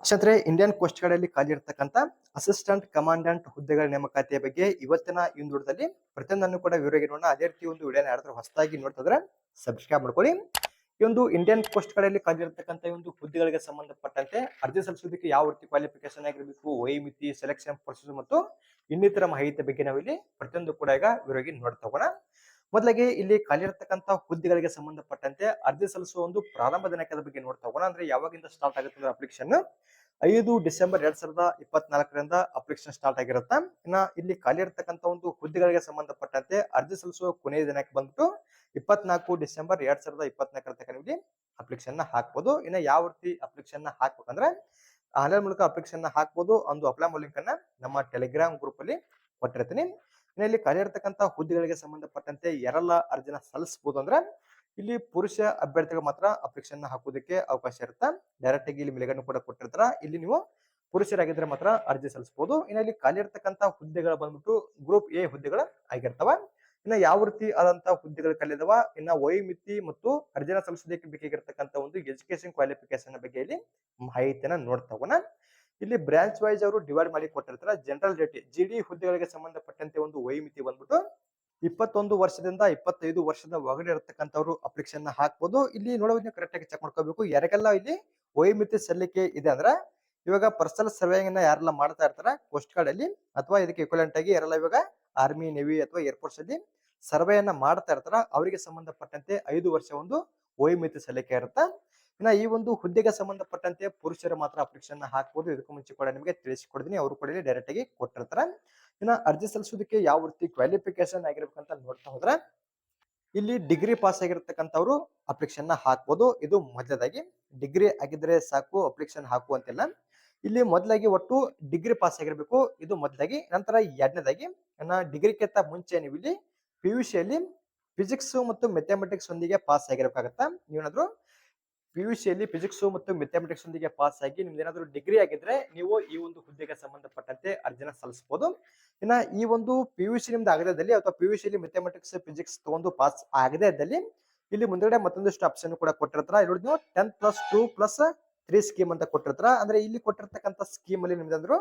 ಕ್ಷತ್ರೆ Indian coast guard ಅಲ್ಲಿ ಖಾಲಿ ಇರತಕ್ಕಂತ ಅಸಿಸ್ಟೆಂಟ್ ಕಮಾಂಡೆಂಟ್ ಹುದ್ದೆಗಳ ನೇಮಕಾತಿಯ ಬಗ್ಗೆ ಇವತ್ತಿನ ಈ ವಿಡಿಯೋದಲ್ಲಿ ಪ್ರತಿಯೊಂದನ್ನು ಕೂಡ ವಿವರವಾಗಿ ನೋಡೋಣ. ಅದೇ ರೀತಿ ಒಂದು ವಿಡಿಯೋನ ಯಾರಾದ್ರೂ ಹೊಸದಾಗಿ ನೋಡ್ತಿದ್ರೆ ಸಬ್ಸ್ಕ್ರೈಬ್ ಮಾಡ್ಕೊಳ್ಳಿ. ಈ ಒಂದು ಇಂಡಿಯನ್ ಕೋಸ್ಟ್ ಗಾರ್ಡ್ ಅಲ್ಲಿ ಖಾಲಿ ಇರತಕ್ಕಂತ ಒಂದು ಹುದ್ದೆಗಳಿಗೆ ಸಂಬಂಧಪಟ್ಟಂತೆ ಅರ್ಜಿ ಸಲ್ಲಿಸೋದಕ್ಕೆ ಯಾವ ರೀತಿ ಕ್ವಾಲಿಫಿಕೇಶನ್ ಆಗಿರಬೇಕು, ವಯೋಮಿತಿ, ಸೆಲೆಕ್ಷನ್ ಪ್ರೊಸೆಸ್ ಮತ್ತು ಇನ್ನಿತರ ಮಾಹಿತಿ ಬಗ್ಗೆ ನಾವು ಇಲ್ಲಿ ಪ್ರತಿಯೊಂದು ಕೂಡ ಈಗ ವಿವರವಾಗಿ ನೋಡ್ತಾ ಹೋಗೋಣ. ಮೊದಲಿಗೆ ಇಲ್ಲಿ ಖಾಲಿ ಇರತಕ್ಕಂತ ಹುದ್ದೆಗಳಿಗೆ ಸಂಬಂಧಪಟ್ಟಂತೆ ಅರ್ಜಿ ಸಲ್ಲಿಸುವ ಒಂದು ಪ್ರಾರಂಭ ದಿನಾಂಕದ ಬಗ್ಗೆ ನೋಡ್ತಾ ಹೋಗೋಣ. ಅಂದ್ರೆ ಯಾವಾಗಿಂದ ಸ್ಟಾರ್ಟ್ ಆಗುತ್ತೆ ಅಂದ್ರೆ ಅಪ್ಲಿಕೇಶನ್ 5 ಡಿಸೆಂಬರ್ 2024ರಿಂದ ಅಪ್ಲಿಕೇಶನ್ ಸ್ಟಾರ್ಟ್ ಆಗಿರುತ್ತೆ. ಇನ್ನ ಇಲ್ಲಿ ಖಾಲಿ ಇರತಕ್ಕಂತ ಒಂದು ಹುದ್ದೆಗಳಿಗೆ ಸಂಬಂಧಪಟ್ಟಂತೆ ಅರ್ಜಿ ಸಲ್ಲಿಸುವ ಕೊನೆಯ ದಿನಾಂಕ ಬಂದ್ಬಿಟ್ಟು 24 ಡಿಸೆಂಬರ್ 2024 ತನಕ ನೀವು ಅಪ್ಲಿಕೇಶನ್ ಹಾಕ್ಬೋದು. ಇನ್ನ ಯಾವ ರೀತಿ ಅಪ್ಲಿಕೇಶನ್ ಹಾಕ್ಬೇಕಂದ್ರೆ ಆನ್ಲೈನ್ ಮೂಲಕ ಅಪ್ಲಿಕೇಶನ್ ಹಾಕ್ಬೋದು. ಒಂದು ಅಪ್ಲೈ ಲಿಂಕ್ ಅನ್ನ ನಮ್ಮ ಟೆಲಿಗ್ರಾಮ್ ಗ್ರೂಪ್ ಅಲ್ಲಿ ಕೊಟ್ಟಿರ್ತೀನಿ. ಇನ್ನು ಇಲ್ಲಿ ಖಾಲಿ ಇರತಕ್ಕಂತ ಹುದ್ದೆಗಳಿಗೆ ಸಂಬಂಧಪಟ್ಟಂತೆ ಯಾರೆಲ್ಲ ಅರ್ಜಿನ ಸಲ್ಲಿಸಬಹುದು ಅಂದ್ರೆ ಇಲ್ಲಿ ಪುರುಷ ಅಭ್ಯರ್ಥಿಗಳು ಮಾತ್ರ ಅಪ್ಲಿಕೇಶನ್ ಹಾಕೋದಕ್ಕೆ ಅವಕಾಶ ಇರುತ್ತೆ. ಡೈರೆಕ್ಟ್ ಆಗಿ ಇಲ್ಲಿ ಮೇಲ್ಗಡೆ ಕೂಡ ಕೊಟ್ಟಿರ್ತಾರ. ಇಲ್ಲಿ ನೀವು ಪುರುಷರಾಗಿದ್ರೆ ಮಾತ್ರ ಅರ್ಜಿ ಸಲ್ಲಿಸಬಹುದು. ಇನ್ನು ಇಲ್ಲಿ ಖಾಲಿ ಇರತಕ್ಕಂತ ಹುದ್ದೆಗಳು ಬಂದ್ಬಿಟ್ಟು ಗ್ರೂಪ್ ಎ ಹುದ್ದೆಗಳು ಆಗಿರ್ತಾವ. ಇನ್ನ ಯಾವ ರೀತಿ ಆದಂತ ಹುದ್ದೆಗಳು ಖಾಲಿದಾವ, ಇನ್ನ ವಯೋಮಿತಿ ಮತ್ತು ಅರ್ಜಿನ ಸಲ್ಲಿಸೋದಕ್ಕೆ ಬೇಕಾಗಿರ್ತಕ್ಕಂತ ಒಂದು ಎಜುಕೇಶನ್ ಕ್ವಾಲಿಫಿಕೇಶನ್ ಬಗ್ಗೆ ಇಲ್ಲಿ ಮಾಹಿತಿಯನ್ನ ನೋಡ್ತಾ ಹೋಗೋಣ. ಇಲ್ಲಿ ಬ್ರಾಂಚ್ ವೈಸ್ ಅವರು ಡಿವೈಡ್ ಮಾಡಿ ಕೊಟ್ಟಿರ್ತಾರೆ. ಜನರಲ್ ರೇಟ್ ಜಿಡಿ ಹುದ್ದೆಗಳಿಗೆ ಸಂಬಂಧಪಟ್ಟಂತೆ ಒಂದು ವಯೋಮಿತಿ ಬಂದ್ಬಿಟ್ಟು 21 ವರ್ಷದಿಂದ 25 ವರ್ಷದ ಒಳಗಡೆ ಇರತಕ್ಕಂಥವ್ರು ಅಪ್ಲಿಕೇಶನ್ ಹಾಕ್ಬೋದು. ಇಲ್ಲಿ ನೋಡೋದನ್ನ ಕರೆಕ್ಟ್ ಆಗಿ ಚೆಕ್ ಮಾಡ್ಕೋಬೇಕು. ಯಾರಿಗೆಲ್ಲ ಇಲ್ಲಿ ವಯೋಮಿತಿ ಸಲ್ಲಿಕೆ ಇದೆ ಅಂದ್ರೆ ಇವಾಗ ಪರ್ಸನಲ್ ಸರ್ವೇಯನ್ನ ಯಾರೆಲ್ಲ ಮಾಡ್ತಾ ಇರ್ತಾರ ಕೋಸ್ಟ್ ಗಾರ್ಡ್ ಅಲ್ಲಿ ಅಥವಾ ಇದಕ್ಕೆ ಇಕ್ವಲೆಂಟ್ ಆಗಿ ಯಾರೆಲ್ಲ ಇವಾಗ ಆರ್ಮಿ, ನೇವಿ ಅಥವಾ ಏರ್ಫೋರ್ಸ್ ಅಲ್ಲಿ ಸರ್ವೆಯನ್ನ ಮಾಡ್ತಾ ಇರ್ತಾರ ಅವರಿಗೆ ಸಂಬಂಧಪಟ್ಟಂತೆ 5 ವರ್ಷ ಒಂದು ವಯೋಮಿತಿ ಸಲ್ಲಿಕೆ ಇರುತ್ತೆ. ಇನ್ನ ಈ ಒಂದು ಹುದ್ದೆಗೆ ಸಂಬಂಧಪಟ್ಟಂತೆ ಪುರುಷರು ಮಾತ್ರ ಅಪ್ಲಿಕೇಶನ್ ಹಾಕ್ಬೋದು. ಇದಕ್ಕೂ ಮುಂಚೆ ಕೂಡ ನಿಮಗೆ ತಿಳಿಸಿಕೊಡ್ತೀನಿ. ಅವರು ಕೂಡ ಡೈರೆಕ್ಟ್ ಆಗಿ ಕೊಟ್ಟಿರ್ತಾರೆ. ಇನ್ನ ಅರ್ಜಿ ಸಲ್ಲಿಸೋದಕ್ಕೆ ಯಾವ ರೀತಿ ಕ್ವಾಲಿಫಿಕೇಶನ್ ಆಗಿರ್ಬೇಕಂತ ನೋಡ್ತಾ ಹೋದ್ರೆ ಇಲ್ಲಿ ಡಿಗ್ರಿ ಪಾಸ್ ಆಗಿರ್ತಕ್ಕಂಥವ್ರು ಅಪ್ಲಿಕೇಶನ್ ಹಾಕ್ಬೋದು. ಇದು ಮೊದಲದಾಗಿ ಡಿಗ್ರಿ ಆಗಿದ್ರೆ ಸಾಕು ಅಪ್ಲಿಕೇಶನ್ ಹಾಕುವಂತಿಲ್ಲ. ಇಲ್ಲಿ ಮೊದಲಾಗಿ ಒಟ್ಟು ಡಿಗ್ರಿ ಪಾಸ್ ಆಗಿರ್ಬೇಕು, ಇದು ಮೊದಲಾಗಿ. ನಂತರ ಎರಡನೇದಾಗಿ ಡಿಗ್ರಿಗಿಂತ ಮುಂಚೆ ನೀವು ಇಲ್ಲಿ PUC ಅಲ್ಲಿ ಫಿಸಿಕ್ಸ್ ಮತ್ತು ಮ್ಯಾಥಮೆಟಿಕ್ಸ್ ಒಂದಿಗೆ ಪಾಸ್ ಆಗಿರ್ಬೇಕಾಗತ್ತಾ. ನೀವೇನಾದ್ರೂ PUC ಅಲ್ಲಿ ಫಿಸಿಕ್ಸ್ ಮತ್ತು ಮ್ಯಾಥಮೆಟಿಕ್ಸ್ ಒಂದಿಗೆ ಪಾಸ್ ಆಗಿ ನಿಮ್ದು ಏನಾದ್ರು ಡಿಗ್ರಿ ಆಗಿದ್ರೆ ನೀವು ಈ ಒಂದು ಹುದ್ದೆಗೆ ಸಂಬಂಧಪಟ್ಟಂತೆ ಅರ್ಜಿನ ಸಲ್ಲಿಸಬಹುದು. ಇನ್ನ ಈ ಒಂದು PUC ನಿಮ್ದು ಆಗದಲ್ಲಿ ಅಥವಾ PUC ಅಲ್ಲಿ ಮ್ಯಾಥಮೆಟಿಕ್ಸ್ ಫಿಸಿಕ್ಸ್ ತಗೊಂಡು ಪಾಸ್ ಆಗದೇ ಇದ್ದಲ್ಲಿ ಇಲ್ಲಿ ಮುಂದಗಡೆ ಮತ್ತೊಂದಿಷ್ಟು ಆಪ್ಷನ್ ಕೂಡ ಕೊಟ್ಟಿರ್ತಾರ. ಇಲ್ಲಿ ನೋಡಿ ನೀವು 10+2+3 ಸ್ಕೀಮ್ ಅಂತ ಕೊಟ್ಟಿರ್ತಾರ. ಅಂದ್ರೆ ಇಲ್ಲಿ ಕೊಟ್ಟಿರ್ತಕ್ಕಂಥ ಸ್ಕೀಮ್ ಅಲ್ಲಿ ನಿಮ್ದಂದ್ರು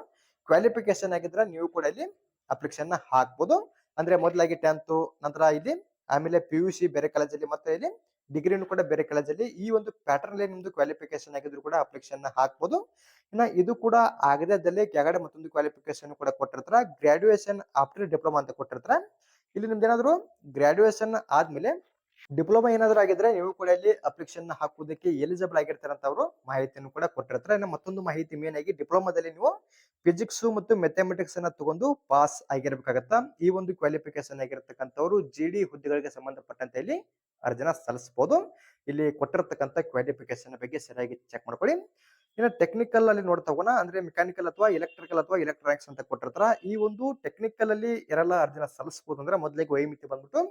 ಕ್ವಾಲಿಫಿಕೇಶನ್ ಆಗಿದ್ರೆ ನೀವು ಕೂಡ ಇಲ್ಲಿ ಅಪ್ಲಿಕೇಶನ್ ಹಾಕ್ಬೋದು. ಅಂದ್ರೆ ಮೊದಲಾಗಿ 10th, ನಂತರ ಇಲ್ಲಿ ಆಮೇಲೆ PUC ಬೇರೆ ಕಾಲೇಜಲ್ಲಿ ಮತ್ತೆ ಇಲ್ಲಿ ಡಿಗ್ರಿನೂ ಕೂಡ ಬೇರೆ ಕಾಲೇಜಲ್ಲಿ ಈ ಒಂದು ಪ್ಯಾಟರ್ನ್ ಅಲ್ಲಿ ನಿಮ್ದು ಕ್ವಾಲಿಫಿಕೇಶನ್ ಆಗಿದ್ರು ಕೂಡ ಅಪ್ಲಿಕೇಶನ್ ಹಾಕ್ಬೋದು. ಇನ್ನ ಇದು ಕೂಡ ಆಗದೇ ಕೆಳಗಡೆ ಮತ್ತೊಂದು ಕ್ವಾಲಿಫಿಕೇಶನ್ ಕೂಡ ಕೊಟ್ಟಿರ್ತಾರ. ಗ್ರಾಡ್ಯುಯೇಷನ್ ಆಫ್ಟರ್ ಡಿಪ್ಲೊಮಾ ಅಂತ ಕೊಟ್ಟಿರ್ತಾರ. ಇಲ್ಲಿ ನಿಮ್ದು ಏನಾದ್ರು ಗ್ರಾಡ್ಯುಯೇಷನ್ ಆದ್ಮೇಲೆ ಡಿಪ್ಲೊಮಾ ಏನಾದ್ರು ಆಗಿದ್ರೆ ನೀವು ಕೂಡ ಇಲ್ಲಿ ಅಪ್ಲಿಕೇಶನ್ ಹಾಕುವುದಕ್ಕೆ ಎಲಿಜಿಬಲ್ ಆಗಿರ್ತಾರಂತ ಅವರು ಮಾಹಿತಿಯನ್ನು ಕೂಡ ಕೊಟ್ಟಿರ್ತಾರೆ. ಇನ್ನು ಮತ್ತೊಂದು ಮಾಹಿತಿ ಮೇನ್ ಆಗಿ ಡಿಪ್ಲೊಮಾದಲ್ಲಿ ನೀವು ಫಿಸಿಕ್ಸ್ ಮತ್ತು ಮ್ಯಾಥಮೆಟಿಕ್ಸ್ ಅನ್ನ ತಗೊಂಡು ಪಾಸ್ ಆಗಿರ್ಬೇಕಾಗತ್ತ. ಈ ಒಂದು ಕ್ವಾಲಿಫಿಕೇಶನ್ ಆಗಿರ್ತಕ್ಕಂಥವ್ರು GD ಹುದ್ದೆಗಳಿಗೆ ಸಂಬಂಧಪಟ್ಟಂತೆ ಇಲ್ಲಿ ಅರ್ಜಿನ ಸಲ್ಲಿಸಬಹುದು. ಇಲ್ಲಿ ಕೊಟ್ಟಿರ್ತಕ್ಕಂಥ ಕ್ವಾಲಿಫಿಕೇಶನ್ ಬಗ್ಗೆ ಸರಿಯಾಗಿ ಚೆಕ್ ಮಾಡ್ಕೊಳ್ಳಿ. ಇನ್ನು ಟೆಕ್ನಿಕಲ್ ಅಲ್ಲಿ ನೋಡ್ತಾ ಹೋಗೋಣ. ಅಂದ್ರೆ ಮೆಕ್ಯಾನಿಕಲ್ ಅಥವಾ ಎಲೆಕ್ಟ್ರಿಕಲ್ ಅಥವಾ ಎಲೆಕ್ಟ್ರಾನಿಕ್ಸ್ ಅಂತ ಕೊಟ್ಟಿರ್ತಾರ. ಈ ಒಂದು ಟೆಕ್ನಿಕಲ್ ಅಲ್ಲಿ ಯಾರೆಲ್ಲ ಅರ್ಜಿನ ಸಲ್ಲಿಸಬಹುದು ಅಂದ್ರೆ ಮೊದಲಿಗೆ ವಯೋಮಿತಿ ಬಂದ್ಬಿಟ್ಟು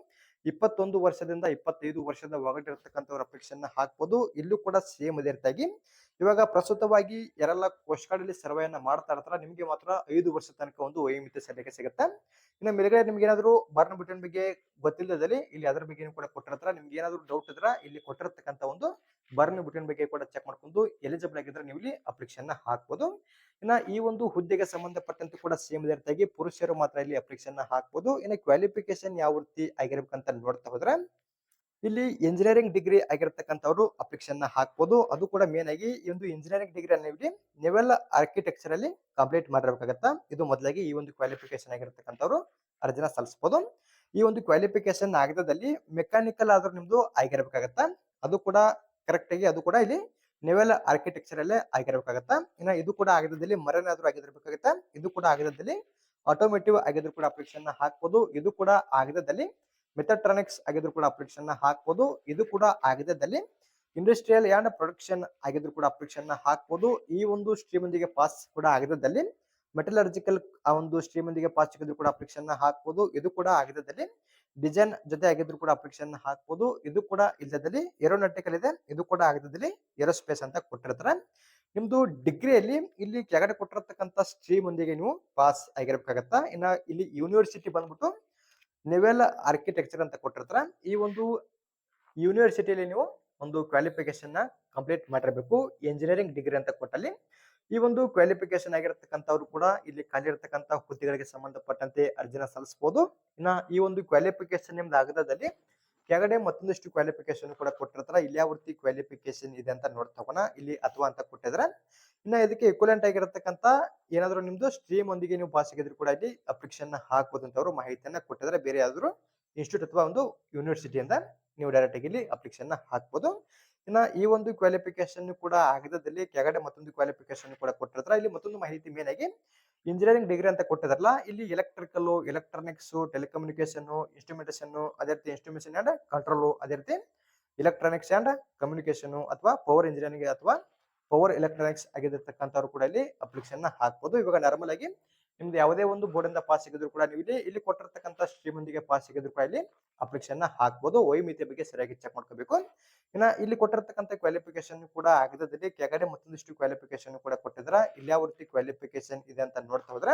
21 ವರ್ಷದಿಂದ 25 ವರ್ಷದ ಒಳಗಡೆ ಇರತಕ್ಕಂಥವ್ರ ಅಪ್ಲಿಕೇಶನ್ ಹಾಕ್ಬೋದು. ಇಲ್ಲೂ ಕೂಡ ಸೇಮ್ ಅದೇ ರೀತಿಯಾಗಿ ಇವಾಗ ಪ್ರಸ್ತುತವಾಗಿ ಯಾರೆಲ್ಲ ಕೋಸ್ಟ್ ಗಾರ್ಡ್ ಅಲ್ಲಿ ಸರ್ವೆಯನ್ನ ಮಾಡ್ತಾ ಇರ್ತಾರ ನಿಮ್ಗೆ ಮಾತ್ರ 5 ವರ್ಷ ತನಕ ಒಂದು ವಯೋಮಿತಿ ಸಲ್ಲಿಕೆ ಸಿಗುತ್ತೆ. ಇನ್ನು ಮೇಲ್ಗಡೆ ನಿಮ್ಗೆ ಏನಾದ್ರು ಬರ್ನ್ ಬುಟನ್ ಬಗ್ಗೆ ಗೊತ್ತಿಲ್ಲದಲ್ಲಿ ಇಲ್ಲಿ ಅದ್ರ ಬಗ್ಗೆ ಕೂಡ ಕೊಟ್ಟಿರ್ತಾರ. ನಿಮ್ಗೆ ಏನಾದ್ರು ಡೌಟ್ ಇದ್ರೆ ಇಲ್ಲಿ ಕೊಟ್ಟಿರ್ತಕ್ಕಂಥ ಒಂದು ಬರ್ನ್ ಬುಟನ್ ಬಗ್ಗೆ ಕೂಡ ಚೆಕ್ ಮಾಡ್ಕೊಂಡು ಎಲಿಜಿಬಲ್ ಆಗಿದ್ರೆ ನೀವು ಇಲ್ಲಿ ಅಪ್ಲಿಕೇಶನ್ ಹಾಕ್ಬೋದು. ಇನ್ನ ಈ ಒಂದು ಹುದ್ದೆಗೆ ಸಂಬಂಧಪಟ್ಟಂತೆ ಕೂಡ ಸೇಮ್ ರೀತಿಯಾಗಿ ಪುರುಷರು ಮಾತ್ರ ಇಲ್ಲಿ ಅಪ್ಲಿಕೇಶನ್ ಹಾಕ್ಬೋದು. ಇನ್ನು ಕ್ವಾಲಿಫಿಕೇಶನ್ ಯಾವ ರೀತಿ ಆಗಿರ್ಬೇಕಂತ ನೋಡ್ತಾ ಹೋದ್ರೆ ಇಲ್ಲಿ ಇಂಜಿನಿಯರಿಂಗ್ ಡಿಗ್ರಿ ಆಗಿರ್ತಕ್ಕಂಥವ್ರು ಅಪ್ಲಿಕೇಶನ್ ಹಾಕ್ಬೋದು. ಅದು ಕೂಡ ಮೇನ್ ಆಗಿ ಈ ಒಂದು ಇಂಜಿನಿಯರಿಂಗ್ ಡಿಗ್ರಿ ಅಲ್ಲಿ ನೆವೆಲ್ ಆರ್ಕಿಟೆಕ್ಚರ್ ಅಲ್ಲಿ ಕಂಪ್ಲೀಟ್ ಮಾಡಿರ್ಬೇಕಾಗತ್ತ. ಇದು ಮೊದಲಾಗಿ ಈ ಒಂದು ಕ್ವಾಲಿಫಿಕೇಶನ್ ಆಗಿರ್ತಕ್ಕಂಥವ್ರು ಅರ್ಜಿನ ಸಲ್ಲಿಸಬಹುದು. ಈ ಒಂದು ಕ್ವಾಲಿಫಿಕೇಶನ್ ಆಗದಲ್ಲಿ ಮೆಕ್ಯಾನಿಕಲ್ ಆದ್ರೂ ನಿಮ್ದು ಆಗಿರ್ಬೇಕಾಗತ್ತ. ಅದು ಕೂಡ ಕರೆಕ್ಟ್ ಆಗಿ ಅದು ಕೂಡ ಇಲ್ಲಿ ನೆವೆಲ್ ಆರ್ಕಿಟೆಕ್ಚರ್ ಅಲ್ಲೇ ಆಗಿರ್ಬೇಕಾಗತ್ತ. ಇನ್ನ ಇದು ಕೂಡ ಆಗದಲ್ಲಿ ಮರನ್ ಆದ್ರೂ ಆಗಿರ್ಬೇಕಾಗತ್ತ. ಇದು ಕೂಡ ಆಗದಲ್ಲಿ ಆಟೋಮೇಟಿವ್ ಆಗಿದ್ರು ಕೂಡ ಅಪ್ಲಿಕೇಶನ್ ಹಾಕ್ಬೋದು. ಇದು ಕೂಡ ಆಗದಲ್ಲಿ ಮೆಥಟ್ರಾನಿಕ್ಸ್ ಆಗಿದ್ರು ಕೂಡ ಅಪ್ಲಿಕೇಶನ್ ಹಾಕ್ಬೋದು. ಇದು ಕೂಡ ಆಗದಲ್ಲಿ ಇಂಡಸ್ಟ್ರಿಯಲ್ ಅಂಡ್ ಪ್ರೊಡಕ್ಷನ್ ಆಗಿದ್ರು ಕೂಡ ಅಪ್ಲಿಕೇಶನ್ ಹಾಕ್ಬೋದು. ಈ ಒಂದು ಸ್ಟ್ರೀಮ್ ಒಂದಿಗೆ ಪಾಸ್ ಕೂಡ ಆಗದಲ್ಲಿ ಮೆಟಲರ್ಜಿಕಲ್ ಆ ಒಂದು ಸ್ಟ್ರೀಮ್ ಒಂದಿಗೆ ಪಾಸ್ ಸಿಕ್ಕಿದ್ರು ಕೂಡ ಅಪ್ಲಿಕೇಶನ್ ಹಾಕ್ಬೋದು. ಇದು ಕೂಡ ಆಗದಲ್ಲಿ ಡಿಸೈನ್ ಜೊತೆ ಆಗಿದ್ರು ಕೂಡ ಅಪ್ಲಿಕೇಶನ್ ಹಾಕ್ಬೋದು. ಇದು ಕೂಡ ಇಲ್ಲದಲ್ಲಿ ಏರೋನಾಟಿಕಲ್ ಇದೆ. ಇದು ಕೂಡ ಆಗದಲ್ಲಿ ಏರೋಸ್ಪೇಸ್ ಅಂತ ಕೊಟ್ಟಿರ್ತಾರೆ. ನಿಮ್ದು ಡಿಗ್ರಿಯಲ್ಲಿ ಇಲ್ಲಿ ಕೆಳಗಡೆ ಕೊಟ್ಟಿರತಕ್ಕಂತ ಸ್ಟ್ರೀಮ್ ಒಂದಿಗೆ ನೀವು ಪಾಸ್ ಆಗಿರ್ಬೇಕಾಗತ್ತ. ಇನ್ನ ಇಲ್ಲಿ ಯೂನಿವರ್ಸಿಟಿ ಬಂದ್ಬಿಟ್ಟು ನೆವೆಲ್ ಆರ್ಕಿಟೆಕ್ಚರ್ ಅಂತ ಕೊಟ್ಟಿರ್ತಾರ. ಈ ಒಂದು ಯೂನಿವರ್ಸಿಟಿಯಲ್ಲಿ ನೀವು ಒಂದು ಕ್ವಾಲಿಫಿಕೇಶನ್ ನ ಕಂಪ್ಲೀಟ್ ಮಾಡಿರಬೇಕು. ಇಂಜಿನಿಯರಿಂಗ್ ಡಿಗ್ರಿ ಅಂತ ಕೊಟ್ಟಲ್ಲಿ ಈ ಒಂದು ಕ್ವಾಲಿಫಿಕೇಶನ್ ಆಗಿರತಕ್ಕಂಥವ್ರು ಕೂಡ ಇಲ್ಲಿ ಖಾಲಿ ಇರತಕ್ಕಂತ ಹುದ್ದೆಗಳಿಗೆ ಸಂಬಂಧಪಟ್ಟಂತೆ ಅರ್ಜಿನ ಸಲ್ಲಿಸಬಹುದು. ಇನ್ನ ಈ ಒಂದು ಕ್ವಾಲಿಫಿಕೇಶನ್ ನಿಮ್ದು ಆಗದಲ್ಲಿ ಕೆಳಗಡೆ ಮತ್ತೊಂದಿಷ್ಟು ಕ್ವಾಲಿಫಿಕೇಶನ್ ಕೂಡ ಕೊಟ್ಟಿರ್ತಾರ. ಇಲ್ಲಿ ಯಾವ ರೀತಿ ಕ್ವಾಲಿಫಿಕೇಶನ್ ಇದೆ ಅಂತ ನೋಡ್ತಗೋಣ. ಇಲ್ಲಿ ಅಥವಾ ಅಂತ ಕೊಟ್ಟಿದ್ರೆ ಇನ್ನ ಇದಕ್ಕೆ ಇಕ್ವಲೆಂಟ್ ಆಗಿರತಕ್ಕಂತ ಏನಾದ್ರು ನಿಮ್ದು ಸ್ಟ್ರೀಮ್ ಒಂದಿಗೆ ನೀವು ಪಾಸ್ ಆಗಿದ್ರು ಕೂಡ ಇಲ್ಲಿ ಅಪ್ಲಿಕೇಶನ್ ಹಾಕಬಹುದು ಅಂತ ಅವರು ಮಾಹಿತಿಯನ್ನ ಕೊಟ್ಟಿದ್ರೆ, ಬೇರೆ ಯಾವ್ದಾದ್ರು ಇನ್ಸ್ಟಿಟ್ಯೂಟ್ ಅಥವಾ ಒಂದು ಯೂನಿವರ್ಸಿಟಿಯಿಂದ ನೀವು ಡೈರೆಕ್ಟ್ ಆಗಿ ಇಲ್ಲಿ ಅಪ್ಲಿಕೇಶನ್ ಹಾಕಬಹುದು. ಇನ್ನ ಈ ಒಂದು ಕ್ವಾಲಿಫಿಕೇಶನ್ ಕೂಡ ಆಗದಲ್ಲಿ ಕೆಳಗಡೆ ಮತ್ತೊಂದು ಕ್ವಾಲಿಫಿಕೇಶನ್ ಕೂಡ ಕೊಟ್ಟಿರ್ತಾರೆ. ಇಲ್ಲಿ ಮತ್ತೊಂದು ಮಾಹಿತಿ ಮೇನ್ ಆಗಿ ಇಂಜಿನಿಯರಿಂಗ್ ಡಿಗ್ರಿ ಅಂತ ಕೊಟ್ಟಿದಾರಲ್ಲ, ಇಲ್ಲಿ ಎಲೆಕ್ಟ್ರಿಕಲ್, ಎಲೆಕ್ಟ್ರಾನಿಕ್ಸ್, ಟೆಲಿಕಮ್ಯುನಿಕೇಶನ್, ಇನ್ಸ್ಟ್ರುಮೆಂಟೇಶನ್, ಅದೇ ರೀತಿ ಇನ್ಸ್ಟ್ರುಮೆಂಟೇಶನ್ ಅಂಡ್ ಕಂಟ್ರೋಲ್, ಅದೇ ರೀತಿ ಎಲೆಕ್ಟ್ರಾನಿಕ್ಸ್ ಅಂಡ್ ಕಮ್ಯುನಿಕೇಶನ್ ಅಥವಾ ಪವರ್ ಇಂಜಿನಿಯರಿಂಗ್ ಅಥವಾ ಪವರ್ ಎಲೆಕ್ಟ್ರಾನಿಕ್ಸ್ ಆಗಿರತಕ್ಕಂಥವ್ರು ಕೂಡ ಇಲ್ಲಿ ಅಪ್ಲಿಕೇಶನ್ ಹಾಕಬಹುದು. ಇವಾಗ ನಾರ್ಮಲ್ ಆಗಿ ನಿಮ್ದು ಯಾವುದೇ ಒಂದು ಬೋರ್ಡ್ ಇಂದ ಪಾಸ್ ಆಗಿದ್ರು ಕೂಡ ನೀವು ಇಲ್ಲಿ ಕೊಟ್ಟಿರ್ತಕ್ಕಂಥ ಸ್ಟ್ರೀಮ್ ಒಂದಿಗೆ ಪಾಸ್ ಆಗಿದ್ರು ಕೂಡ ಇಲ್ಲಿ ಅಪ್ಲಿಕೇಶನ್ ಹಾಕಬಹುದು. ವಯೋಮಿತಿಯ ಬಗ್ಗೆ ಸರಿಯಾಗಿ ಚೆಕ್ ಮಾಡ್ಕೋಬೇಕು. ಇನ್ನ ಇಲ್ಲಿ ಕೊಟ್ಟಿರ್ತಕ್ಕಂಥ ಕ್ವಾಲಿಫಿಕೇಶನ್ ಕೂಡ ಆಗದಲ್ಲಿ ಕೆಳಗಡೆ ಮತ್ತೊಂದಿಷ್ಟು ಕ್ವಾಲಿಫಿಕೇಶನ್ ಕೂಡ ಕೊಟ್ಟಿದ್ರ. ಇಲ್ಲಿ ಯಾವ ರೀತಿ ಕ್ವಾಲಿಫಿಕೇಶನ್ ಇದೆ ಅಂತ ನೋಡ್ತಾ ಹೋದ್ರೆ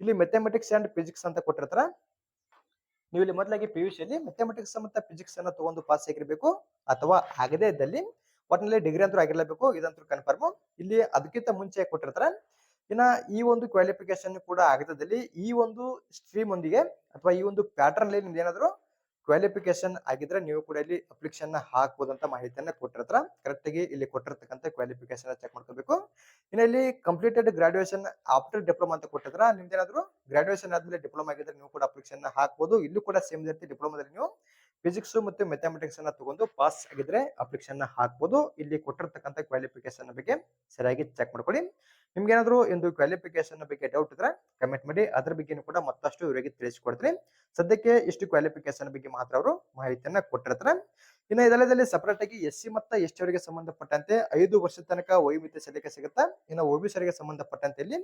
ಇಲ್ಲಿ ಮ್ಯಾಥಮೆಟಿಕ್ಸ್ ಅಂಡ್ ಫಿಸಿಕ್ಸ್ ಅಂತ ಕೊಟ್ಟಿರ್ತಾರ. ನೀವು ಇಲ್ಲಿ ಮೊದಲಾಗಿ PUC ಅಲ್ಲಿ ಮ್ಯಾಥಮೆಟಿಕ್ಸ್ ಮತ್ತು ಫಿಸಿಕ್ಸ್ ಅನ್ನ ತಗೊಂಡು ಪಾಸ್ ಆಗಿರಬೇಕು, ಅಥವಾ ಆಗದೇ ಇದ್ದಲ್ಲಿ ಒಟ್ಟಿನಲ್ಲಿ ಡಿಗ್ರಿ ಅಂತೂ ಆಗಿರಲೇಬೇಕು. ಇದಂತೂ ಕನ್ಫರ್ಮ್. ಇಲ್ಲಿ ಅದಕ್ಕಿಂತ ಮುಂಚೆ ಕೊಟ್ಟಿರ್ತಾರ. ಇನ್ನ ಈ ಒಂದು ಕ್ವಾಲಿಫಿಕೇಶನ್ ಕೂಡ ಆಗದಲ್ಲಿ ಈ ಒಂದು ಸ್ಟ್ರೀಮ್ ಒಂದಿಗೆ ಅಥವಾ ಈ ಒಂದು ಪ್ಯಾಟರ್ನ್ ಅಲ್ಲಿ ನಿಮ್ದು ಏನಾದ್ರು ಕ್ವಾಲಿಫಿಕೇಶನ್ ಆಗಿದ್ರೆ ನೀವು ಕೂಡ ಇಲ್ಲಿ ಅಪ್ಲಿಕೇಶನ್ ಹಾಕಬಹುದು ಅಂತ ಮಾಹಿತಿಯನ್ನ ಕೊಟ್ಟಿರ್ತಾರ. ಕರೆಕ್ಟ್ ಆಗಿ ಇಲ್ಲಿ ಕೊಟ್ಟಿರ್ತಕ್ಕಂಥ ಕ್ವಾಲಿಫಿಕೇಶನ್ ಚೆಕ್ ಮಾಡ್ಕೋಬೇಕು. ಇನ್ನು ಇಲ್ಲಿ ಕಂಪ್ಲೀಟೆಡ್ ಗ್ರಾಡ್ಯುಯೇಷನ್ ಆಫ್ಟರ್ ಡಿಪ್ಲೊಮಾ ಅಂತ ಕೊಟ್ಟಿದ್ರ. ನಿಮ್ದೇನಾದ್ರು ಗ್ರಾಡ್ಯುಯೇಷನ್ ಆದ್ಮೇಲೆ ಡಿಪ್ಲೊಮಾ ಆಗಿದ್ರೆ ನೀವು ಕೂಡ ಅಪ್ಲಿಕೇಶನ್ ಹಾಕಬಹುದು. ಇಲ್ಲೂ ಕೂಡ ಸೇಮ್ ರೀತಿ ಡಿಪ್ಲೊಮಾದಲ್ಲಿ ನೀವು ಫಿಸಿಕ್ಸ್ ಮತ್ತು ಮ್ಯಾಥಮೆಟಿಕ್ಸ್ ಅನ್ನ ತಗೊಂಡು ಪಾಸ್ ಆಗಿದ್ರೆ ಅಪ್ಲಿಕೇಶನ್ ಹಾಕಬಹುದು. ಇಲ್ಲಿ ಕೊಟ್ಟಿರ್ತಕ್ಕಂಥ ಕ್ವಾಲಿಫಿಕೇಶನ್ ಬಗ್ಗೆ ಸರಿಯಾಗಿ ಚೆಕ್ ಮಾಡ್ಕೊಳ್ಳಿ. ನಿಮ್ಗೆ ಏನಾದ್ರು ಒಂದು ಕ್ವಾಲಿಫಿಕೇಶನ್ ಬಗ್ಗೆ ಡೌಟ್ ಇದ್ರೆ ಕಮೆಂಟ್ ಮಾಡಿ, ಅದ್ರ ಬಗ್ಗೆ ಕೂಡ ಮತ್ತಷ್ಟು ಇವರಿಗೆ ತಿಳಿಸಿಕೊಡ್ತೀನಿ. ಸದ್ಯಕ್ಕೆ ಇಷ್ಟು ಕ್ವಾಲಿಫಿಕೇಶನ್ ಬಗ್ಗೆ ಮಾತ್ರ ಅವರು ಮಾಹಿತಿಯನ್ನ ಕೊಟ್ಟಿರ್ತಾರೆ. ಇನ್ನು ಇದಲ್ಲದಲ್ಲಿ ಸಪರೇಟ್ ಆಗಿ SC ಮತ್ತು ST ಅವರಿಗೆ ಸಂಬಂಧಪಟ್ಟಂತೆ 5 ವರ್ಷದ ತನಕ ವಯೋಮಿತಿ ಸಲ್ಲಿಕೆ ಸಿಗುತ್ತಾ. ಇನ್ನು OBC ಅವರಿಗೆ ಸಂಬಂಧಪಟ್ಟಂತೆ ಇಲ್ಲಿ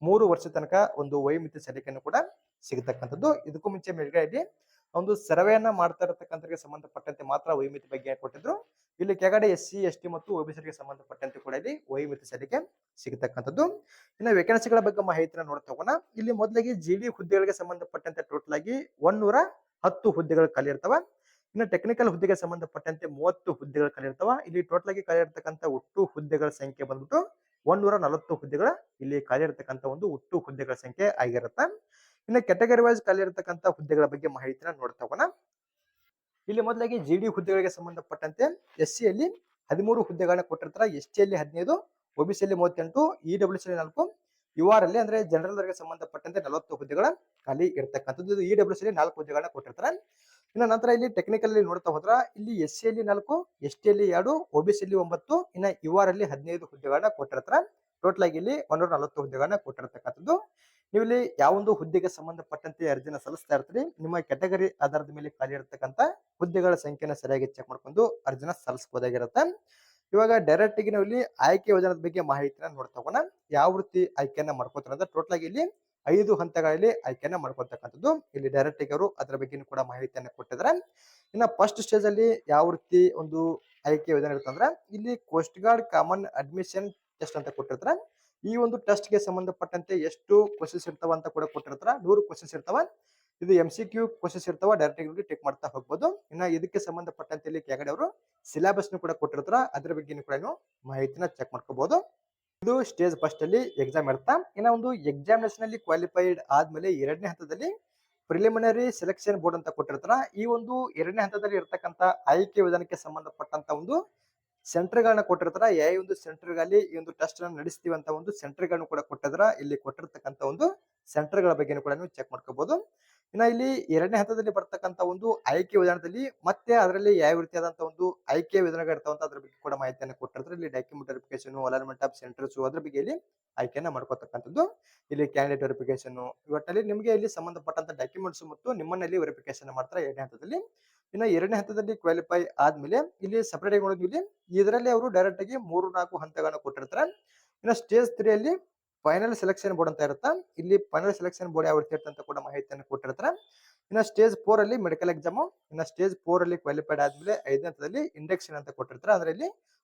3 ವರ್ಷದ ತನಕ ಒಂದು ವಯೋಮಿತಿ ಸಲ್ಲಿಕೆಯನ್ನು ಕೂಡ ಸಿಗತಕ್ಕಂಥದ್ದು. ಇದಕ್ಕೂ ಮುಂಚೆ ಮೇಲ್ಗಡೆ ಇಲ್ಲಿ ಒಂದು ಸರ್ವೆಯನ್ನ ಮಾಡ್ತಾ ಇರತಕ್ಕಂಥವರಿಗೆ ಸಂಬಂಧಪಟ್ಟಂತೆ ಮಾತ್ರ ವಯೋಮಿತಿ ಬಗ್ಗೆ ಕೊಟ್ಟಿದ್ರು. ಇಲ್ಲಿ ಕೆಳಗಡೆ SC ST ಮತ್ತು OBC ಅವರಿಗೆ ಸಂಬಂಧಪಟ್ಟಂತೆ ಕೂಡ ಇಲ್ಲಿ ವಯೋಮಿತಿ ಸಲ್ಲಿಕೆ ಸಿಗತಕ್ಕಂಥದ್ದು. ಇನ್ನು ವೇಕೆನ್ಸಿಗಳ ಬಗ್ಗೆ ಮಾಹಿತಿನ ನೋಡ್ತಾ ಹೋಗೋಣ. ಇಲ್ಲಿ ಮೊದಲಾಗಿ GD ಹುದ್ದೆಗಳಿಗೆ ಸಂಬಂಧಪಟ್ಟಂತೆ ಟೋಟಲ್ ಆಗಿ 110 ಹುದ್ದೆಗಳು ಖಾಲಿ ಇರ್ತಾವ. ಇನ್ನು ಟೆಕ್ನಿಕಲ್ ಹುದ್ದೆಗೆ ಸಂಬಂಧಪಟ್ಟಂತೆ 30 ಹುದ್ದೆಗಳು ಖಾಲಿ ಇರ್ತಾವ. ಇಲ್ಲಿ ಟೋಟಲ್ ಆಗಿ ಖಾಲಿ ಇರತಕ್ಕಂಥ ಒಟ್ಟು ಹುದ್ದೆಗಳ ಸಂಖ್ಯೆ ಬಂದ್ಬಿಟ್ಟು 140 ಹುದ್ದೆಗಳ ಇಲ್ಲಿ ಖಾಲಿ ಇರತಕ್ಕಂಥ ಒಂದು ಒಟ್ಟು ಹುದ್ದೆಗಳ ಸಂಖ್ಯೆ ಆಗಿರುತ್ತೆ. ಇನ್ನು ಕ್ಯಾಟಗರಿ ವೈಸ್ ಖಾಲಿ ಇರತಕ್ಕಂಥ ಹುದ್ದೆಗಳ ಬಗ್ಗೆ ಮಾಹಿತಿನ ನೋಡ್ತಾ ಹೋಗೋಣ. ಇಲ್ಲಿ ಮೊದಲಾಗಿ GD ಹುದ್ದೆಗಳಿಗೆ ಸಂಬಂಧಪಟ್ಟಂತೆ SC ಯಲ್ಲಿ 13 ಹುದ್ದೆಗಳನ್ನ ಕೊಟ್ಟಿರ್ತಾರೆ. ST ಯಲ್ಲಿ 15, OBC ಯಲ್ಲಿ 38, EWC ಯಲ್ಲಿ 4, UR ಅಲ್ಲಿ ಅಂದ್ರೆ ಜನರಲ್ ಅವರಿಗೆ ಸಂಬಂಧಪಟ್ಟಂತೆ 40 ಹುದ್ದೆಗಳ ಖಾಲಿ ಇರತಕ್ಕಂಥದ್ದು. ಇದು EWC ಯಲ್ಲಿ 4 ಹುದ್ದೆಗಳನ್ನ ಕೊಟ್ಟಿರ್ತಾರೆ. ಇನ್ನು ನಂತರ ಇಲ್ಲಿ ಟೆಕ್ನಿಕಲ್ ಅಲ್ಲಿ ನೋಡ್ತಾ ಹೋದ್ರ ಇಲ್ಲಿ SC ಯಲ್ಲಿ 4, ST ಯಲ್ಲಿ 2, OBC ಯಲ್ಲಿ 9, ಇನ್ನ UR ಅಲ್ಲಿ 15 ಹುದ್ದೆಗಳನ್ನ ಕೊಟ್ಟಿರ್ತಾರೆ. ಟೋಟಲ್ ಆಗಿ ಇಲ್ಲಿ 140 ಹುದ್ದೆಗಳನ್ನ ಕೊಟ್ಟಿರತಕ್ಕಂಥದ್ದು. ನೀವು ಇಲ್ಲಿ ಯಾವೊಂದು ಹುದ್ದೆಗೆ ಸಂಬಂಧಪಟ್ಟಂತೆ ಅರ್ಜಿನ ಸಲ್ಲಿಸ್ತಾ ಇರ್ತೀರಿ, ನಿಮ್ಮ ಕ್ಯಾಟಗರಿ ಆಧಾರದ ಮೇಲೆ ಖಾಲಿ ಇರತಕ್ಕಂತ ಹುದ್ದೆಗಳ ಸಂಖ್ಯೆನ ಸರಿಯಾಗಿ ಚೆಕ್ ಮಾಡ್ಕೊಂಡು ಅರ್ಜಿನ ಸಲ್ಲಿಸಬಹುದಾಗಿರುತ್ತೆ. ಇವಾಗ ಡೈರೆಕ್ಟ್ ಆಗಿ ನಾವು ಇಲ್ಲಿ ಆಯ್ಕೆ ಯೋಜನದ ಬಗ್ಗೆ ಮಾಹಿತಿನ ನೋಡ್ತಾ ಹೋಗೋಣ. ಯಾವ ರೀತಿ ಆಯ್ಕೆಯನ್ನ ಮಾಡ್ಕೋತಾರೆ ಅಂದ್ರೆ ಟೋಟಲ್ ಆಗಿ ಇಲ್ಲಿ 5 ಹಂತಗಳಲ್ಲಿ ಆಯ್ಕೆಯನ್ನ ಮಾಡ್ಕೊಳ್ತಕ್ಕಂಥದ್ದು. ಇಲ್ಲಿ ಡೈರೆಕ್ಟ್ ಆಗಿ ಅವರು ಅದರ ಬಗ್ಗೆ ಕೂಡ ಮಾಹಿತಿಯನ್ನ ಕೊಟ್ಟಿದ್ದಾರೆ. ಇನ್ನ ಫಸ್ಟ್ ಸ್ಟೇಜ್ ಅಲ್ಲಿ ಯಾವ ರೀತಿ ಒಂದು ಆಯ್ಕೆ ಯೋಜನೆ ಇರುತ್ತೆ ಅಂದ್ರೆ ಇಲ್ಲಿ coast guard common admission test ಅಂತ ಕೊಟ್ಟಿರ್ತಾರೆ. ಈ ಒಂದು ಟೆಸ್ಟ್ ಗೆ ಸಂಬಂಧಪಟ್ಟಂತೆ ಎಷ್ಟು ಕ್ವಶನ್ಸ್ ಇರ್ತಾವ ಅಂತ ಕೂಡ ಕೊಟ್ಟಿರ್ತಾರ. 100 ಕ್ವಶನ್ಸ್ ಇರ್ತಾವ. ಇದು MCQ ಕ್ವಶನ್ಸ್ ಇರ್ತಾವ. ಡೈರೆಕ್ಟ್ ಆಗಿ ಟಿಕ್ ಮಾಡ್ತಾ ಹೋಗ್ಬೋದು. ಇನ್ನ ಇದಕ್ಕೆ ಸಂಬಂಧಪಟ್ಟಂತೆ ಇಲ್ಲಿ ಕೆಳಗಡೆ ಅವರು ಸಿಲೆಬಸ್ ಕೂಡ ಕೊಟ್ಟಿರ್ತಾರ. ಅದ್ರ ಬಗ್ಗೆ ಕೂಡ ನೀವು ಮಾಹಿತಿನ ಚೆಕ್ ಮಾಡ್ಕೋಬಹುದು. ಇದು ಸ್ಟೇಜ್ ಫಸ್ಟ್ ಅಲ್ಲಿ ಎಕ್ಸಾಮ್ ಇರ್ತಾ. ಇನ್ನ ಒಂದು ಎಕ್ಸಾಮಿನೇಷನ್ ಅಲ್ಲಿ ಕ್ವಾಲಿಫೈಡ್ ಆದ್ಮೇಲೆ 2ನೇ ಹಂತದಲ್ಲಿ ಪ್ರಿಲಿಮಿನರಿ ಸೆಲೆಕ್ಷನ್ ಬೋರ್ಡ್ ಅಂತ ಕೊಟ್ಟಿರ್ತಾರ. ಈ ಒಂದು 2ನೇ ಹಂತದಲ್ಲಿ ಇರತಕ್ಕಂತ ಆಯ್ಕೆ ವಿಧಾನಕ್ಕೆ ಸಂಬಂಧಪಟ್ಟಂತ ಒಂದು ಸೆಂಟರ್ ಗಳನ್ನ ಕೊಟ್ಟಿರ್ತಾರ. ಯಾವ ಒಂದು ಸೆಂಟರ್ ಗಳಲ್ಲಿ ಈ ಒಂದು ಟೆಸ್ಟ್ ಅನ್ನು ನಡೆಸ್ತೀವಿ ಅಂತ ಒಂದು ಸೆಂಟರ್ ಗಳನ್ನು ಕೂಡ ಕೊಟ್ಟಿದ್ರ. ಇಲ್ಲಿ ಕೊಟ್ಟಿರ್ತಕ್ಕಂತ ಒಂದು ಸೆಂಟರ್ ಗಳ ಬಗ್ಗೆ ಕೂಡ ನೀವು ಚೆಕ್ ಮಾಡ್ಕೋಬಹುದು. ಇನ್ನ ಇಲ್ಲಿ 2ನೇ ಹಂತದಲ್ಲಿ ಬರ್ತಕ್ಕಂತ ಒಂದು ಆಯ್ಕೆ ವಿಧಾನದಲ್ಲಿ ಮತ್ತೆ ಅದರಲ್ಲಿ ಯಾವ ರೀತಿಯಾದಂತ ಒಂದು ಆಯ್ಕೆ ವಿಧಾನಗಳು ಇರ್ತಾವಂತ ಅದ್ರ ಬಗ್ಗೆ ಕೂಡ ಮಾಹಿತಿಯನ್ನು ಕೊಟ್ಟಿರ್ತಾರೆ. ಇಲ್ಲಿ document verification, alignment of centres, ಅದ್ರ ಬಗ್ಗೆ ಇಲ್ಲಿ ಆಯ್ಕೆಯನ್ನ ಮಾಡ್ಕೋತಕ್ಕಂಥದ್ದು. ಇಲ್ಲಿ ಕ್ಯಾಂಡಿಡೇಟ್ ವೆರಿಫಿಕೇಶನ್, ಇವತ್ತಿನಲ್ಲಿ ನಿಮಗೆ ಇಲ್ಲಿ ಸಂಬಂಧಪಟ್ಟಂತ ಡಾಕ್ಯುಮೆಂಟ್ಸ್ ಮತ್ತು ನಿಮ್ಮನ್ನಲ್ಲಿ ವೆರಿಫಿಕೇಶನ್ ಮಾಡ್ತಾರೆ 2ನೇ ಹಂತದಲ್ಲಿ. ಇನ್ನು 2ನೇ ಹಂತದಲ್ಲಿ ಕ್ವಾಲಿಫೈ ಆದ್ಮೇಲೆ ಇಲ್ಲಿ ಸಪರೇಟ್ ಆಗಿ ನೋಡಿದ್ವಿ. ಇದರಲ್ಲಿ ಅವರು ಡೈರೆಕ್ಟ್ ಆಗಿ 3-4 ಹಂತಗಳನ್ನ ಕೊಟ್ಟಿರ್ತಾರೆ. ಇನ್ನು ಸ್ಟೇಜ್ 3 ಅಲ್ಲಿ ಫೈನಲ್ ಸೆಲೆಕ್ಷನ್ ಬೋರ್ಡ್ ಅಂತ ಇರುತ್ತೆ. ಇಲ್ಲಿ ಫೈನಲ್ ಸೆಲೆಕ್ಷನ್ ಬೋರ್ಡ್ ಯಾವ ರೀತಿ ಇರುತ್ತೆ ಅಂತ ಕೂಡ ಮಾಹಿತಿಯನ್ನು ಕೊಟ್ಟಿರ್ತಾರೆ. ಇನ್ನು ಸ್ಟೇಜ್ 4 ಅಲ್ಲಿ ಮೆಡಿಕಲ್ ಎಕ್ಸಾಮ್. ಇನ್ನು ಸ್ಟೇಜ್ 4 ಅಲ್ಲಿ ಕ್ವಾಲಿಫೈಡ್ ಆದ್ಮೇಲೆ 5ನೇ ಹಂತದಲ್ಲಿ ಇಂಡಕ್ಷನ್ ಅಂತ ಕೊಟ್ಟಿರ್ತಾರೆ. ಅಂದ್ರೆ ಇಲ್ಲಿ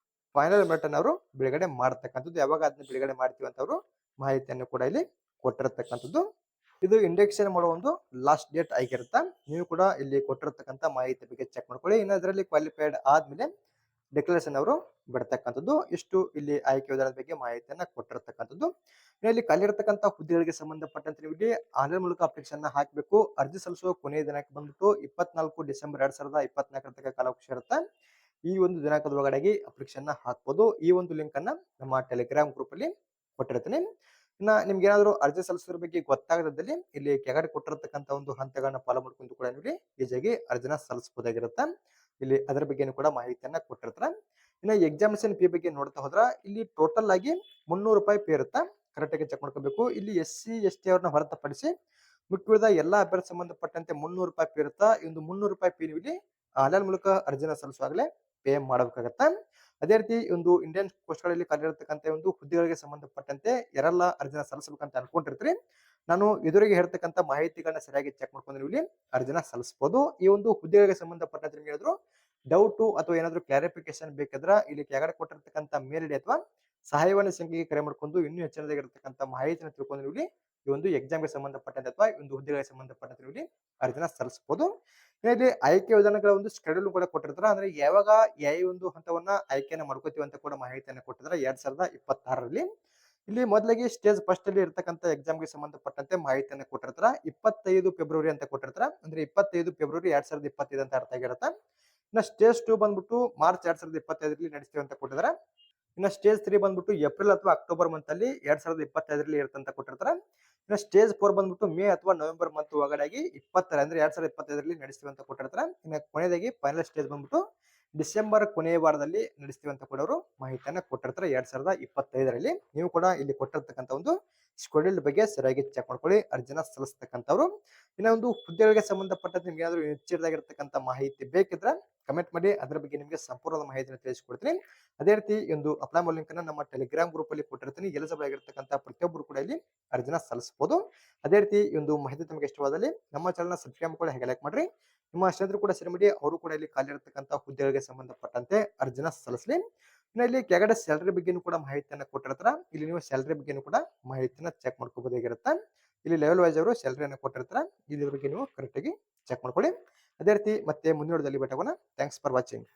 ಫೈನಲ್ ಮೆರಿಟ್ ಅನ್ನು ಅವರು ಬಿಡುಗಡೆ ಮಾಡತಕ್ಕಂಥದ್ದು. ಯಾವಾಗ ಅದನ್ನ ಬಿಡುಗಡೆ ಮಾಡ್ತೀವಿ ಅಂತ ಅವರು ಮಾಹಿತಿಯನ್ನು ಕೂಡ ಇಲ್ಲಿ ಕೊಟ್ಟಿರತಕ್ಕಂಥದ್ದು. ಇದು ಇಂಡಕ್ಷನ್ ಮಾಡೋ ಒಂದು ಲಾಸ್ಟ್ ಡೇಟ್ ಆಗಿರುತ್ತೆ. ನೀವು ಕೂಡ ಇಲ್ಲಿ ಕೊಟ್ಟಿರತಕ್ಕಂತ ಮಾಹಿತಿ ಬಗ್ಗೆ ಚೆಕ್ ಮಾಡ್ಕೊಳ್ಳಿ. ಇನ್ನು ಇದರಲ್ಲಿ ಕ್ವಾಲಿಫೈಡ್ ಆದ್ಮೇಲೆ ಡಿಕ್ಲರೇಷನ್ ಅವರು ಬಿಡ್ತಕ್ಕಂಥದ್ದು. ಇಷ್ಟು ಇಲ್ಲಿ ಆಯ್ಕೆ ವಿಧಾನದ ಬಗ್ಗೆ ಮಾಹಿತಿಯನ್ನ ಕೊಟ್ಟಿರ್ತಕ್ಕಂಥದ್ದು. ಇನ್ನು ಇಲ್ಲಿ ಖಾಲಿ ಇರತಕ್ಕಂತ ಹುದ್ದೆಗಳಿಗೆ ಸಂಬಂಧಪಟ್ಟಂತೆ ನೀವು ಇಲ್ಲಿ ಆನ್ಲೈನ್ ಮೂಲಕ ಅಪ್ಲಿಕೇಶನ್ ಹಾಕಬೇಕು. ಅರ್ಜಿ ಸಲ್ಲಿಸುವ ಕೊನೆಯ ದಿನಾಂಕ ಬಂದ್ಬಿಟ್ಟು 24 ಡಿಸೆಂಬರ್ 2024 ತನಕ ಕಾಲಾವಕಾಶ ಇರುತ್ತೆ. ಈ ಒಂದು ದಿನಾಂಕದ ಒಳಗಡೆಗೆ ಅಪ್ಲಿಕೇಶನ್ ಹಾಕ್ಬೋದು. ಈ ಒಂದು ಲಿಂಕ್ ಅನ್ನ ನಮ್ಮ ಟೆಲಿಗ್ರಾಮ್ ಗ್ರೂಪ್ ಅಲ್ಲಿ ಕೊಟ್ಟಿರ್ತೀನಿ. ಇನ್ನ ನಿಮ್ಗೆ ಏನಾದ್ರು ಅರ್ಜಿ ಸಲ್ಲಿಸೋದ್ರ ಬಗ್ಗೆ ಗೊತ್ತಾಗದಲ್ಲಿ ಇಲ್ಲಿ ಕೆಳಗಡೆ ಕೊಟ್ಟಿರತಕ್ಕಂತ ಒಂದು ಹಂತಗಳನ್ನ ಫಾಲೋ ಮಾಡ್ಕೊಂಡು ಕೂಡ ನೀವು ಈಸಿಯಾಗಿ ಅರ್ಜಿನ ಸಲ್ಲಿಸಬಹುದಾಗಿರುತ್ತೆ. ಇಲ್ಲಿ ಅದರ ಬಗ್ಗೆನೂ ಕೂಡ ಮಾಹಿತಿಯನ್ನ ಕೊಟ್ಟಿರ್ತಾರೆ. ಇನ್ನು ಎಕ್ಸಾಮಿನೇಷನ್ ಫೀ ಬಗ್ಗೆ ನೋಡ್ತಾ ಹೋದ್ರ ಇಲ್ಲಿ ಟೋಟಲ್ ಆಗಿ 300 ರೂಪಾಯಿ ಫೀ ಇರುತ್ತೆ. ಕರೆಕ್ಟ್ ಆಗಿ ಚೆಕ್ ಮಾಡ್ಕೋಬೇಕು. ಇಲ್ಲಿ SC ST ಅವ್ರನ್ನ ಹೊರತುಪಡಿಸಿ ಮಿಕ್ಕಿದ ಎಲ್ಲಾ ಅಭ್ಯರ್ಥಿ ಸಂಬಂಧಪಟ್ಟಂತೆ 300 ರೂಪಾಯಿ ಫೀ ಇರುತ್ತೆ. ಈ ಒಂದು 300 ರೂಪಾಯಿ ಫೀ ನೀವು ಇಲ್ಲಿ ಆನ್ಲೈನ್ ಮೂಲಕ ಅರ್ಜಿನ ಸಲ್ಲಿಸುವಾಗಲೇ ಪೇ ಮಾಡಬೇಕಾಗತ್ತೆ. ಅದೇ ರೀತಿ ಒಂದು ಇಂಡಿಯನ್ ಪೋಸ್ಟ್ ಗಳಲ್ಲಿ ಖಾಲಿ ಇರತಕ್ಕಂತ ಒಂದು ಹುದ್ದೆಗಳಿಗೆ ಸಂಬಂಧಪಟ್ಟಂತೆ ಯಾರೆಲ್ಲ ಅರ್ಜಿನ ಸಲ್ಲಿಸಬೇಕಂತ ಅನ್ಕೊಂಡಿರ್ತೀರಿ, ನಾನು ಎದುರಿಗೆ ಹೇಳ್ತಕ್ಕಂತ ಮಾಹಿತಿಗಳನ್ನ ಸರಿಯಾಗಿ ಚೆಕ್ ಮಾಡ್ಕೊಂಡು ನೀವು ಇಲ್ಲಿ ಅರ್ಜಿನ ಸಲ್ಲಿಸಬಹುದು. ಈ ಒಂದು ಹುದ್ದೆಗಳಿಗೆ ಸಂಬಂಧಪಟ್ಟಂತೆ ನಿಮ್ಗೆ ಏನಾದ್ರು ಡೌಟ್ ಅಥವಾ ಏನಾದ್ರು ಕ್ಲಾರಿಫಿಕೇಶನ್ ಬೇಕಾದ್ರೆ ಇಲ್ಲಿ ಕೆಳಗಡೆ ಕೊಟ್ಟಿರ್ತಕ್ಕಂಥ ಮೇಲ್ ಐಡಿ ಅಥವಾ ಸಹಾಯವಾಣಿ ಸಂಖ್ಯೆಗೆ ಕರೆ ಮಾಡ್ಕೊಂಡು ಇನ್ನೂ ಹೆಚ್ಚಿನದಾಗಿರ್ತಕ್ಕಂಥ ಮಾಹಿತಿನ ತಿಳ್ಕೊಂಡು ನೀವು ಇಲ್ಲಿ ಈ ಒಂದು ಎಕ್ಸಾಮ್ಗೆ ಸಂಬಂಧಪಟ್ಟಂತೆ ಅಥವಾ ಈ ಒಂದು ಹುದ್ದೆಗಳಿಗೆ ಸಂಬಂಧಪಟ್ಟಂತೆ ನೀವು ಇಲ್ಲಿ ಅರ್ಜಿನ ಸಲ್ಲಿಸಬಹುದು. ಇಲ್ಲಿ ಆಯ್ಕೆ ವಿಧಾನಗಳ ಒಂದು ಶೆಡ್ಯೂಲ್ ಕೂಡ ಕೊಟ್ಟಿರ್ತಾರೆ. ಅಂದ್ರೆ ಯಾವಾಗ ಯಾವ ಒಂದು ಹಂತವನ್ನ ಆಯ್ಕೆಯನ್ನ ಮಾಡ್ಕೋತೀವಿ ಅಂತ ಕೂಡ ಮಾಹಿತಿಯನ್ನು ಕೊಟ್ಟಿದ್ದಾರೆ 2026ರಲ್ಲಿ. ಇಲ್ಲಿ ಮೊದಲಿಗೆ ಸ್ಟೇಜ್ ಫಸ್ಟ್ ಅಲ್ಲಿ ಇರ್ತಕ್ಕಂಥ ಎಕ್ಸಾಮ್ಗೆ ಸಂಬಂಧಪಟ್ಟಂತೆ ಮಾಹಿತಿಯನ್ನು ಕೊಟ್ಟಿರ್ತಾರೆ. 25 ಫೆಬ್ರವರಿ ಅಂತ ಕೊಟ್ಟಿರ್ತಾರೆ. ಅಂದ್ರೆ 25 ಫೆಬ್ರವರಿ 2025 ಅಂತ ಅರ್ಥ ಆಗಿರುತ್ತೆ. ಇನ್ನು ಸ್ಟೇಜ್ 2 ಬಂದ್ಬಿಟ್ಟು ಮಾರ್ಚ್ 2025ರಲ್ಲಿ ನಡೆಸ್ತೀವಿ ಅಂತ ಕೊಟ್ಟಿದ್ದಾರೆ. ಇನ್ನು ಸ್ಟೇಜ್ 3 ಬಂದ್ಬಿಟ್ಟು ಏಪ್ರಿಲ್ ಅಥವಾ ಅಕ್ಟೋಬರ್ ಮಂತ್ ಅಲ್ಲಿ 2025ರಲ್ಲಿ ಇರುತ್ತೆ ಅಂತ ಕೊಟ್ಟಿರ್ತಾರೆ. ಇನ್ನು ಸ್ಟೇಜ್ 4 ಬಂದ್ಬಿಟ್ಟು ಮೇ ಅಥವಾ ನವೆಂಬರ್ ಮಂತ್ ಒಳಗಡೆಗೆ 20 ಅಂದ್ರೆ 2025ರಲ್ಲಿ ನಡೆಸ್ತೀವಿ ಅಂತ ಕೊಟ್ಟಿರ್ತಾರೆ. ಇನ್ನು ಕೊನೆಯದಾಗಿ ಫೈನಲ್ ಸ್ಟೇಜ್ ಬಂದ್ಬಿಟ್ಟು ಡಿಸೆಂಬರ್ ಕೊನೆಯ ವಾರದಲ್ಲಿ ನಡೆಸ್ತೀವಿ ಅಂತ ಕೂಡ ಅವರು ಮಾಹಿತಿಯನ್ನ ಕೊಟ್ಟಿರ್ತಾರೆ 2025ರಲ್ಲಿ. ನೀವು ಕೂಡ ಇಲ್ಲಿ ಕೊಟ್ಟಿರ್ತಕ್ಕಂಥ ಒಂದು ಶೆಡ್ಯೂಲ್ ಬಗ್ಗೆ ಸರಿಯಾಗಿ ಚೆಕ್ ಮಾಡ್ಕೊಳ್ಳಿ ಅರ್ಜಿನ ಸಲ್ಲಿಸ್ತಕ್ಕಂಥವ್ರು. ಇನ್ನ ಒಂದು ಹುದ್ದೆಗಳಿಗೆ ಸಂಬಂಧಪಟ್ಟಂತೆ ನಿಮ್ಗೆ ಏನಾದ್ರು ಹೆಚ್ಚಿನದಾಗಿರ್ತಕ್ಕಂಥ ಮಾಹಿತಿ ಬೇಕಿದ್ರೆ ಕಮೆಂಟ್ ಮಾಡಿ, ಅದರ ಬಗ್ಗೆ ನಿಮಗೆ ಸಂಪೂರ್ಣ ಮಾಹಿತಿನ ತಿಳಿಸ್ಕೊಡ್ತೀನಿ. ಅದೇ ರೀತಿ ಒಂದು ಅಪ್ಲೈ ಮಾಡೋ ಲಿಂಕ್ ಅನ್ನ ನಮ್ಮ ಟೆಲಿಗ್ರಾಮ್ ಗ್ರೂಪ್ ಅಲ್ಲಿ ಕೊಟ್ಟಿರ್ತೀನಿ. ಎಲಿಜಿಬಲ್ ಆಗಿರ್ತಕ್ಕಂಥ ಪ್ರತಿಯೊಬ್ಬರು ಕೂಡ ಇಲ್ಲಿ ಅರ್ಜಿನ ಸಲ್ಲಿಸಬಹುದು. ಅದೇ ರೀತಿ ಈ ಒಂದು ಮಾಹಿತಿ ತಮಗೆ ಇಷ್ಟವಾದಲ್ಲಿ ನಮ್ಮ ಚಾನಲ್ ಸಬ್ಸ್ಕ್ರೈಬ್ ಕೂಡ ಹಾಗೆ ಲೈಕ್ ಮಾಡ್ರಿ. ನಿಮ್ಮ ಸ್ನೇಹಿತರು ಕೂಡ ಸೇರಿ ಮಾಡಿ, ಅವರು ಕೂಡ ಇಲ್ಲಿ ಖಾಲಿ ಇರತಕ್ಕಂಥ ಹುದ್ದೆಗಳಿಗೆ ಸಂಬಂಧಪಟ್ಟಂತೆ ಅರ್ಜಿನ ಸಲ್ಲಿಸಲಿ. ಇನ್ನು ಇಲ್ಲಿ ಕೆಳಗಡೆ ಸ್ಯಾಲರಿ ಬಗ್ಗೆನೂ ಕೂಡ ಮಾಹಿತಿಯನ್ನ ಕೊಟ್ಟಿರ್ತಾರೆ. ಇಲ್ಲಿ ನೀವು ಸ್ಯಾಲರಿ ಬಗ್ಗೆನೂ ಕೂಡ ಮಾಹಿತಿನ ಚೆಕ್ ಮಾಡ್ಕೋಬಹುದಾಗಿರುತ್ತೆ. ಇಲ್ಲಿ ಲೆವೆಲ್ ವೈಸ್ ಅವರು ಸ್ಯಾಲರಿಯನ್ನು ಕೊಟ್ಟಿರ್ತಾರೆ. ಇದ್ರ ಬಗ್ಗೆ ನೀವು ಕರೆಕ್ಟ್ ಆಗಿ ಚೆಕ್ ಮಾಡ್ಕೊಳ್ಳಿ. ಅದೇ ರೀತಿ ಮತ್ತೆ ಮುಂದಿನ ವಿಡಿಯೋದಲ್ಲಿ ಭೇಟಿಯಾಗೋಣ. Thanks for watching.